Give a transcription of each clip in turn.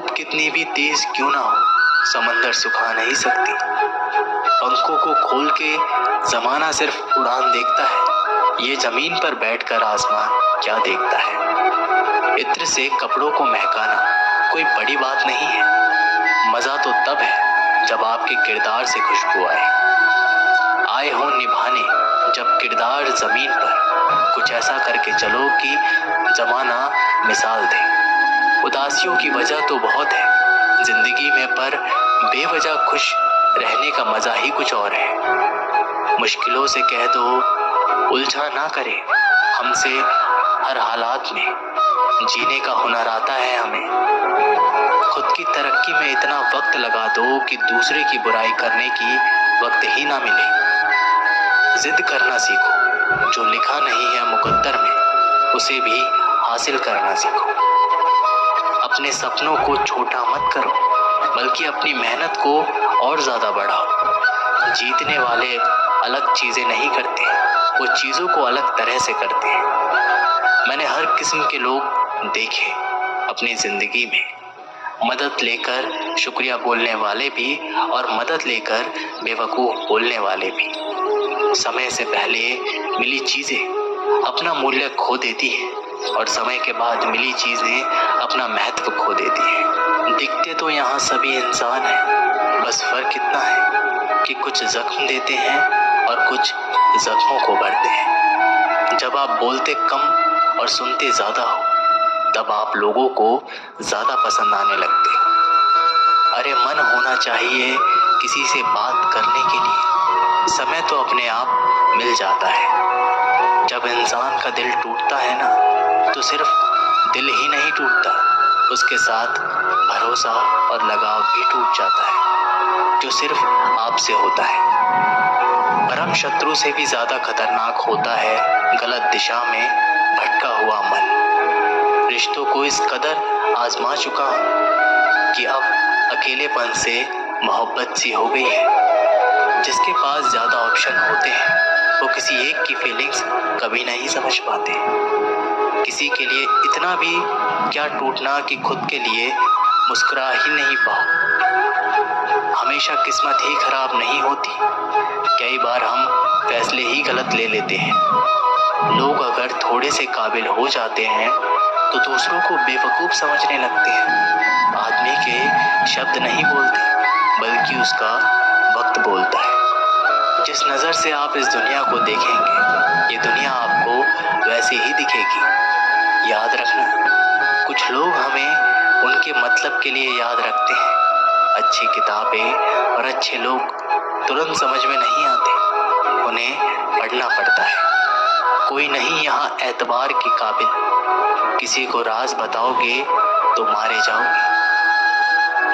धूप कितनी भी तेज क्यों ना हो, समंदर सुखा नहीं सकती। पंखों को खोल के जमाना सिर्फ उड़ान देखता है, ये जमीन पर बैठकर आसमान क्या देखता है। इत्र से कपड़ों को महकाना कोई बड़ी बात नहीं है, मजा तो तब है जब आपके किरदार से खुशबू आए हो निभाने, जब किरदार जमीन पर कुछ ऐसा करके चलो कि जमाना मिसाल दे। उदासियों की वजह तो बहुत है जिंदगी में, पर बेवजह खुश रहने का मजा ही कुछ और है। मुश्किलों से कह दो उलझा ना करे हमसे, हर हालात में जीने का हुनर आता है हमें। खुद की तरक्की में इतना वक्त लगा दो कि दूसरे की बुराई करने की वक्त ही ना मिले। जिद करना सीखो, जो लिखा नहीं है मुकद्दर में उसे भी हासिल करना सीखो। अपने सपनों को छोटा मत करो, बल्कि अपनी मेहनत को और ज्यादा बढ़ाओ। जीतने वाले अलग चीजें नहीं करते, वो चीजों को अलग तरह से करते हैं। मैंने हर किस्म के लोग देखे अपनी जिंदगी में, मदद लेकर शुक्रिया बोलने वाले भी और मदद लेकर बेवकूफ बोलने वाले भी। समय से पहले मिली चीजें अपना मूल्य खो देती हैं और समय के बाद मिली चीजें अपना महत्व खो देती हैं। दिखते तो यहाँ सभी इंसान हैं, बस फर्क इतना है कि कुछ जख्म देते हैं और कुछ जख्मों को भरते हैं। जब आप बोलते कम और सुनते ज्यादा हो, तब आप लोगों को ज्यादा पसंद आने लगते हो। अरे मन होना चाहिए किसी से बात करने के लिए, समय तो अपने आप मिल जाता है। जब इंसान का दिल टूटता है ना, तो सिर्फ दिल ही नहीं टूटता, उसके साथ भरोसा और लगाव भी टूट जाता है, जो सिर्फ आपसे होता है। परम शत्रु से भी ज्यादा खतरनाक होता है गलत दिशा में भटका हुआ मन। रिश्तों को इस कदर आजमा चुका हूँ कि अब अकेलेपन से मोहब्बत सी हो गई है। जिसके पास ज्यादा ऑप्शन होते हैं वो किसी एक की फीलिंग्स कभी नहीं समझ पाते। किसी के लिए इतना भी क्या टूटना कि खुद के लिए मुस्कुरा ही नहीं पाओ। हमेशा किस्मत ही खराब नहीं होती, कई बार हम फैसले ही गलत ले लेते हैं। लोग अगर थोड़े से काबिल हो जाते हैं तो दूसरों को बेवकूफ समझने लगते हैं। आदमी के शब्द नहीं बोलते, बल्कि उसका वक्त बोलता है। जिस नजर से आप इस दुनिया को देखेंगे, ये दुनिया आपको वैसे ही दिखेगी। याद रखना, कुछ लोग हमें उनके मतलब के लिए याद रखते हैं। अच्छी किताबें और अच्छे लोग तुरंत समझ में नहीं आते, उन्हें पढ़ना पड़ता है। कोई नहीं यहाँ एतबार के काबिल, किसी को राज बताओगे तो मारे जाओगे।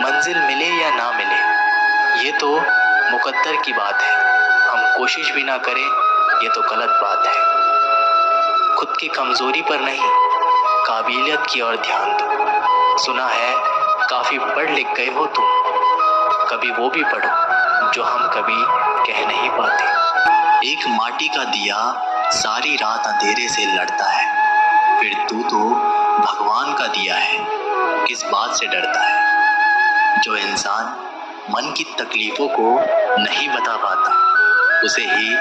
मंजिल मिले या ना मिले, ये तो मुकद्दर की बात है। हम कोशिश भी ना करें, ये तो गलत बात है। खुद की कमजोरी पर नहीं, काबिलियत की ओर ध्यान दो। सुना है काफी पढ़ लिख गए हो तुम, कभी वो भी पढ़ो जो हम कभी कह नहीं पाते। एक माटी का दिया सारी रात अंधेरे से लड़ता है, फिर तू तो भगवान का दिया है, किस बात से डरता है। जो इंसान मन की तकलीफों को नहीं बता पाता, उसे ही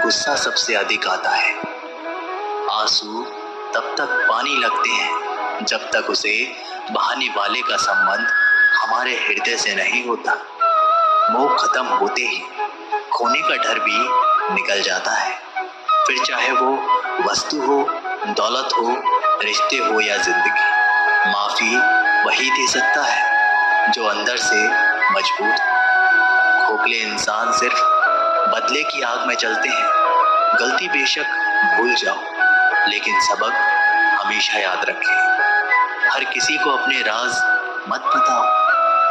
गुस्सा सबसे अधिक आता है। आंसू तब तक पानी लगते हैं जब तक उसे बहाने वाले का संबंध हमारे हृदय से नहीं होता। मोह खत्म होते ही खोने का डर भी निकल जाता है। फिर चाहे वो वस्तु हो, दौलत हो, रिश्ते हो या जिंदगी, माफी वही दे सकता है जो अंदर से मजबूत हो। खोखले इंसान सिर्फ बदले की आग में चलते हैं। गलती बेशक भूल जाओ, लेकिन सबक हमेशा याद रखें। हर किसी को अपने राज मत बताओ,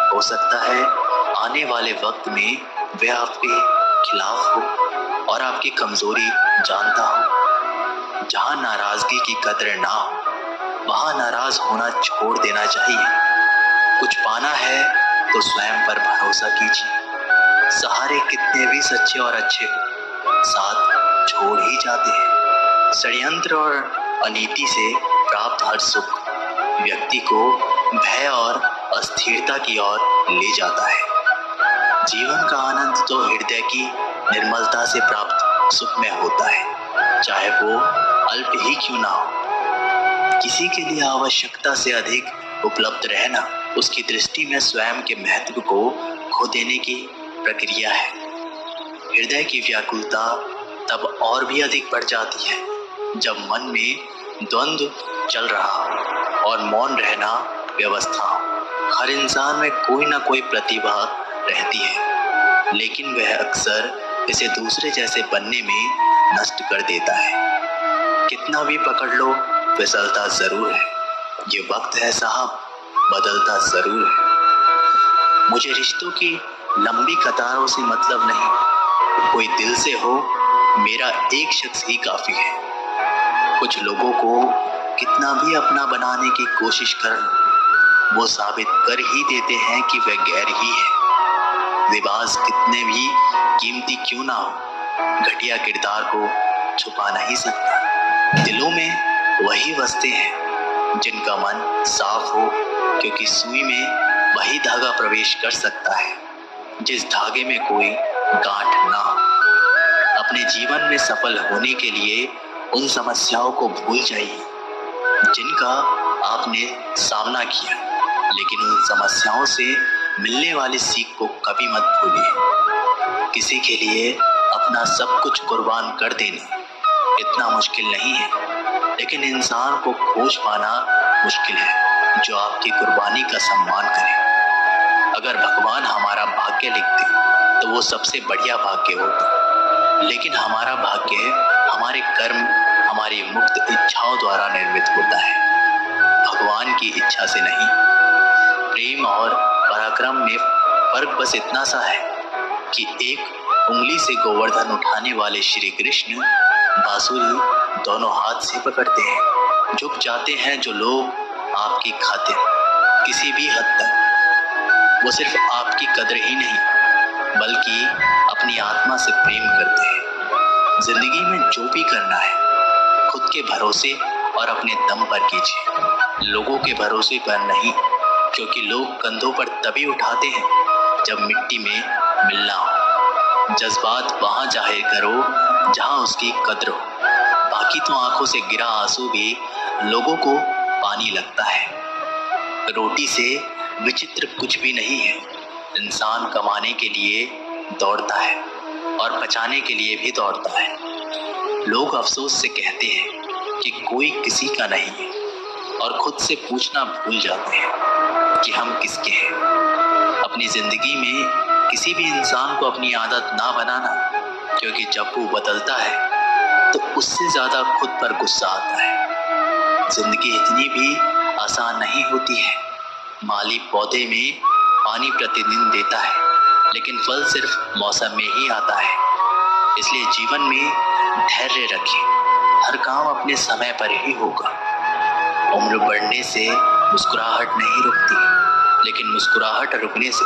हो सकता है आने वाले वक्त में वह आपके खिलाफ हो और आपकी कमजोरी जानता हो। जहां नाराजगी की कदर ना हो, वहां नाराज होना छोड़ देना चाहिए। कुछ पाना है तो स्वयं पर भरोसा कीजिए। सहारे कितने भी सच्चे और अच्छे हो, साथ छोड़ ही जाते हैं। षड्यंत्र और अनीति से प्राप्त हर सुख व्यक्ति को भय और अस्थिर स्थिरता की ओर ले जाता है। जीवन का आनंद तो हृदय की निर्मलता से प्राप्त सुख में होता है, चाहे वो अल्प ही क्यों ना हो। किसी के लिए आवश्यकता से अधिक उपलब्ध रहना उसकी दृष्टि में स्वयं के महत्व को खो देने की प्रक्रिया है। हृदय की व्याकुलता तब और भी अधिक बढ़ जाती है जब मन में द्वंद्व चल रहा हो और मौन रहना व्यवस्था हो। हर इंसान में कोई ना कोई प्रतिभा रहती है, लेकिन वह अक्सर इसे दूसरे जैसे बनने में नष्ट कर देता है। कितना भी पकड़ लो, फिसलता जरूर है। ये वक्त है साहब, बदलता जरूर है। मुझे रिश्तों की लंबी कतारों से मतलब नहीं, कोई दिल से हो मेरा एक शख्स ही काफी है। कुछ लोगों को कितना भी अपना बनाने की कोशिश कर लो, वो साबित कर ही देते हैं कि वह गैर ही है। लिबास कितने भी कीमती क्यों ना हो, घटिया किरदार को छुपा नहीं सकता। दिलों में वही बसते हैं जिनका मन साफ हो, क्योंकि सुई में वही धागा प्रवेश कर सकता है जिस धागे में कोई गांठ ना हो। अपने जीवन में सफल होने के लिए उन समस्याओं को भूल जाइए जिनका आपने सामना किया, लेकिन उन समस्याओं से मिलने वाली सीख को कभी मत भूलिए। किसी के लिए अपना सब कुछ कुर्बान कर देना इतना मुश्किल नहीं है, लेकिन इंसान को खोज पाना मुश्किल है जो आपकी कुर्बानी का सम्मान करे। अगर भगवान हमारा भाग्य लिखते तो वो सबसे बढ़िया भाग्य होता, लेकिन हमारा भाग्य हमारे कर्म, हमारी मुक्त इच्छाओं द्वारा निर्मित होता है, भगवान की इच्छा से नहीं। प्रेम और पराक्रम में फर्क बस इतना सा है कि एक उंगली से गोवर्धन उठाने वाले श्री कृष्ण बांसुरी दोनों हाथ से पकड़ते हैं। झुक जाते हैं जो लोग आपकी खातिर किसी भी हद तक। वो सिर्फ आपकी कदर ही नहीं बल्कि अपनी आत्मा से प्रेम करते हैं। जिंदगी में जो भी करना है खुद के भरोसे और अपने दम पर कीजिए, लोगों के भरोसे पर नहीं, क्योंकि लोग कंधों पर तभी उठाते हैं जब मिट्टी में मिलना हो। जज्बात वहां जाहिर करो जहां उसकी कद्र हो, बाकी तो आंखों से गिरा आंसू भी लोगों को पानी लगता है। रोटी से विचित्र कुछ भी नहीं है। इंसान कमाने के लिए दौड़ता है और बचाने के लिए भी दौड़ता है। लोग अफसोस से कहते हैं कि कोई किसी का नहीं है और खुद से पूछना भूल जाते हैं कि हम किसके हैं। अपनी जिंदगी में किसी भी इंसान को अपनी आदत ना बनाना, क्योंकि जब वो बदलता है तो उससे ज्यादा खुद पर गुस्सा आता है। जिंदगी इतनी भी आसान नहीं होती है। माली पौधे में पानी प्रतिदिन देता है, लेकिन फल सिर्फ मौसम में ही आता है। इसलिए जीवन में धैर्य रखें, हर काम अपने समय पर ही होगा। उम्र बढ़ने से मुस्कुराहट नहीं रुकती, लेकिन मुस्कुराहट रुकने से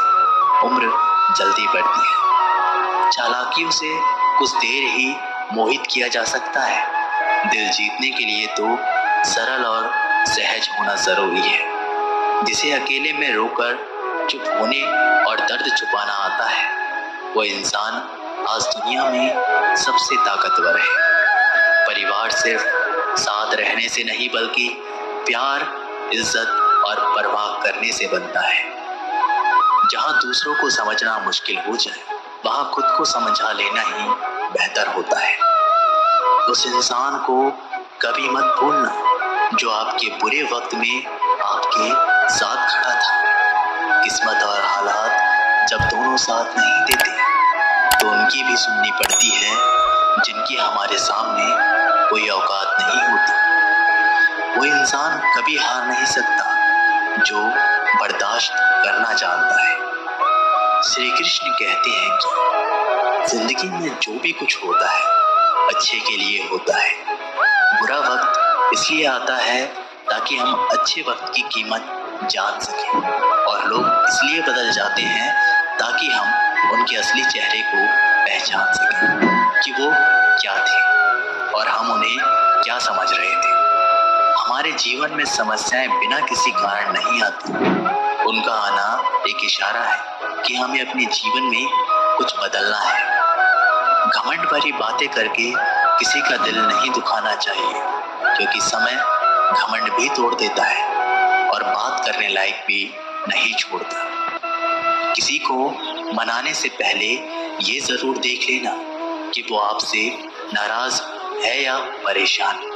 उम्र जल्दी बढ़ती है। चालाकियों से कुछ देर ही मोहित किया जा सकता है। दिल जीतने के लिए तो सरल और सहज होना जरूरी है। जिसे अकेले में रोकर चुप होने और दर्द छुपाना आता है, वो इंसान आज दुनिया में सबसे ताकतवर है। परिवार सिर्फ साथ रहने से नहीं बल्कि प्यार, इज्जत और परवाह करने से बनता है। जहां दूसरों को समझना मुश्किल हो जाए, वहां खुद को समझा लेना ही बेहतर होता है। उस इंसान को कभी मत भूलना जो आपके बुरे वक्त में आपके साथ खड़ा था। किस्मत और हालात जब दोनों साथ नहीं देते तो उनकी भी सुननी पड़ती है जिनकी हमारे सामने कोई औकात नहीं होती। वो इंसान कभी हार नहीं सकता जो बर्दाश्त करना जानता है। श्री कृष्ण कहते हैं कि जिंदगी में जो भी कुछ होता है अच्छे के लिए होता है। बुरा वक्त इसलिए आता है ताकि हम अच्छे वक्त की कीमत जान सकें, और लोग इसलिए बदल जाते हैं ताकि हम उनके असली चेहरे को पहचान सकें कि वो क्या थे और हम उन्हें क्या समझ रहे थे। हमारे जीवन में समस्याएं बिना किसी कारण नहीं आती, उनका आना एक इशारा है कि हमें अपने जीवन में कुछ बदलना है। घमंड भरी बातें करके किसी का दिल नहीं दुखाना चाहिए, क्योंकि समय घमंड भी तोड़ देता है और बात करने लायक भी नहीं छोड़ता। किसी को मनाने से पहले ये जरूर देख लेना कि वो आपसे नाराज है या परेशान।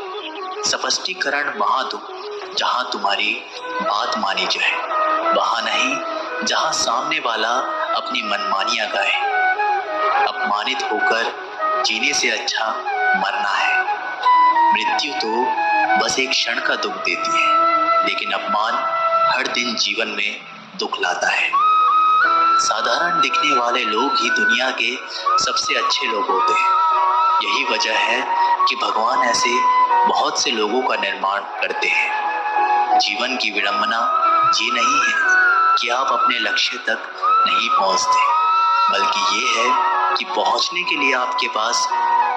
स्पष्टीकरण वहां दो जहां तुम्हारी बात मानी जाए, वहां नहीं जहां सामने वाला अपनी मनमानियां गाए। अपमानित होकर जीने से अच्छा मरना है। मृत्यु तो बस एक क्षण का दुख देती है, लेकिन अपमान हर दिन जीवन में दुख लाता है। साधारण दिखने वाले लोग ही दुनिया के सबसे अच्छे लोग होते हैं। यही वजह है कि भगवान ऐसे बहुत से लोगों का निर्माण करते हैं। जीवन की विडंबना ये नहीं है कि आप अपने लक्ष्य तक नहीं पहुंचते, बल्कि ये है कि पहुंचने के लिए आपके पास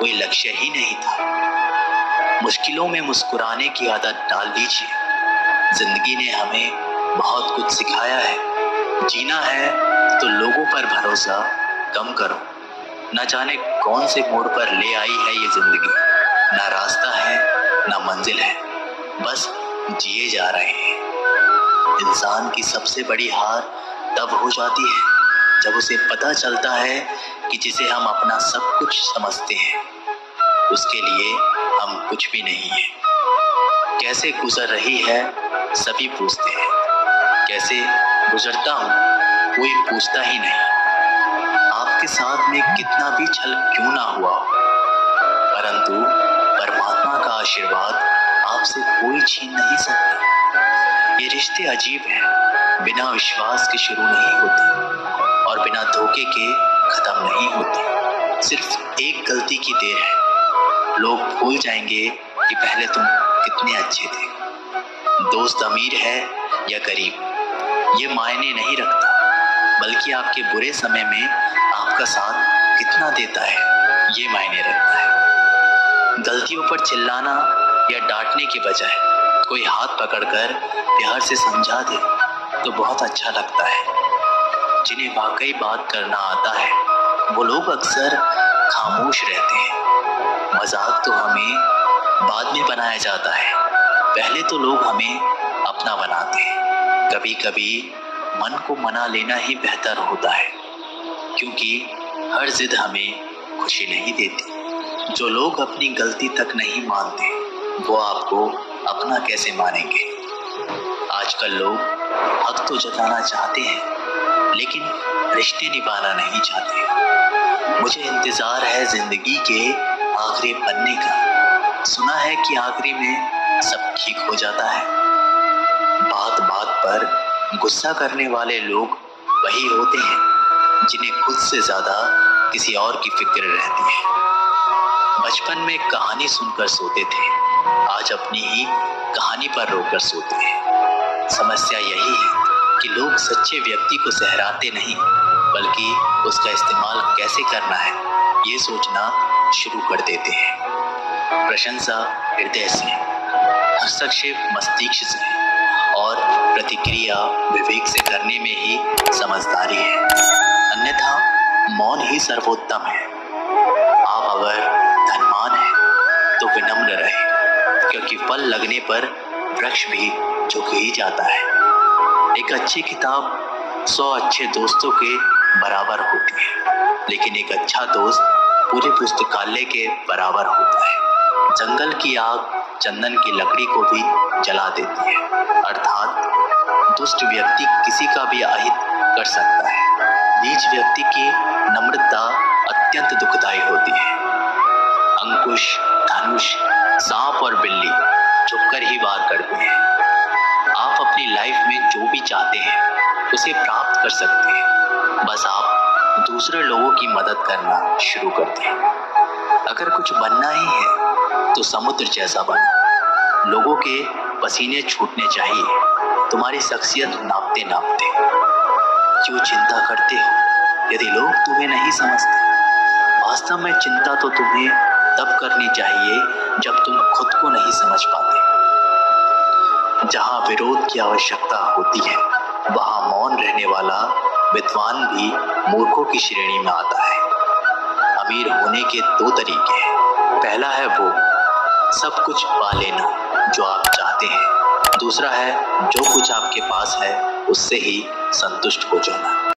कोई लक्ष्य ही नहीं था। मुश्किलों में मुस्कुराने की आदत डाल लीजिए। जिंदगी ने हमें बहुत कुछ सिखाया है। जीना है तो लोगों पर भरोसा कम करो। न जाने कौन से मोड़ पर ले आई है ये जिंदगी। ना रास्ता है ना मंजिल है, बस जिए जा रहे हैं। इंसान की सबसे बड़ी हार तब हो जाती है जब उसे पता चलता है कि जिसे हम अपना सब कुछ समझते हैं, उसके लिए हम कुछ भी नहीं है। कैसे गुजर रही है सभी पूछते हैं, कैसे गुजरता हूँ कोई पूछता ही नहीं। आपके साथ में कितना भी छल क्यों ना हुआ हो, परंतु परमात्मा का आशीर्वाद आपसे कोई छीन नहीं सकता। ये रिश्ते अजीब हैं, बिना विश्वास के शुरू नहीं होते और बिना धोखे के खत्म नहीं होते। सिर्फ एक गलती की देर है, लोग भूल जाएंगे कि पहले तुम कितने अच्छे थे। दोस्त अमीर है या गरीब ये मायने नहीं रखता, बल्कि आपके बुरे समय में आपका साथ कितना देता है ये मायने रखता है। गलतियों पर चिल्लाना या डांटने के बजाय कोई हाथ पकड़कर प्यार से समझा दे तो बहुत अच्छा लगता है। जिन्हें वाकई बात करना आता है वो लोग अक्सर खामोश रहते हैं। मजाक तो हमें बाद में बनाया जाता है, पहले तो लोग हमें अपना बनाते हैं। कभी कभी मन को मना लेना ही बेहतर होता है, क्योंकि हर जिद हमें खुशी नहीं देती। जो लोग अपनी गलती तक नहीं मानते वो आपको अपना कैसे मानेंगे। आजकल लोग हक तो जताना चाहते हैं, लेकिन रिश्ते निभाना नहीं चाहते। मुझे इंतजार है जिंदगी के आखिरी पन्ने का। सुना है कि आखिरी में सब ठीक हो जाता है। बात बात पर गुस्सा करने वाले लोग वही होते हैं जिन्हें खुद से ज्यादा किसी और की फिक्र रहती है। बचपन में कहानी सुनकर सोते थे, आज अपनी ही कहानी पर रोकर सोते हैं। समस्या यही है कि लोग सच्चे व्यक्ति को सहराते नहीं, बल्कि उसका इस्तेमाल कैसे करना है ये सोचना शुरू कर देते हैं। प्रशंसा हृदय से, हस्तक्षेप मस्तिष्क से और प्रतिक्रिया विवेक से करने में ही समझदारी है, अन्यथा मौन ही सर्वोत्तम है। आप अगर धनवान हैं तो विनम्र रहे, क्योंकि फल लगने पर वृक्ष भी झुक ही जाता है। एक अच्छी किताब 100 अच्छे दोस्तों के बराबर होती है, लेकिन एक अच्छा दोस्त पूरे पुस्तकालय के बराबर होता है। जंगल की आग चंदन की लकड़ी को भी जला देती है, अर्थात दुष्ट व्यक्ति किसी का भी अहित कर सकता है। नीच व्यक्ति की नम्रता अत्यंत दुखदायी होती है। अंकुश, धनुष, सांप और बिल्ली झुककर ही वार करते हैं। आप अपनी लाइफ में जो भी चाहते हैं उसे प्राप्त कर सकते हैं, बस आप दूसरे लोगों की मदद करना शुरू कर दें। अगर कुछ बनना ही है तो समुद्र जैसा बनो। लोगों के पसीने छूटने चाहिए तुम्हारी शख्सियत नापते नापते। क्यों चिंता करते हो यदि लोग तुम्हें नहीं समझते? वास्तव में चिंता तो तुम्हें तब करनी चाहिए जब तुम खुद को नहीं समझ पाते। जहां विरोध की आवश्यकता होती है वहाँ मौन रहने वाला विद्वान भी मूर्खों की श्रेणी में आता है। अमीर होने के दो तरीके हैं। पहला है वो सब कुछ पा लेना जो आप चाहते हैं। दूसरा है जो कुछ आपके पास है उससे ही संतुष्ट हो जाना।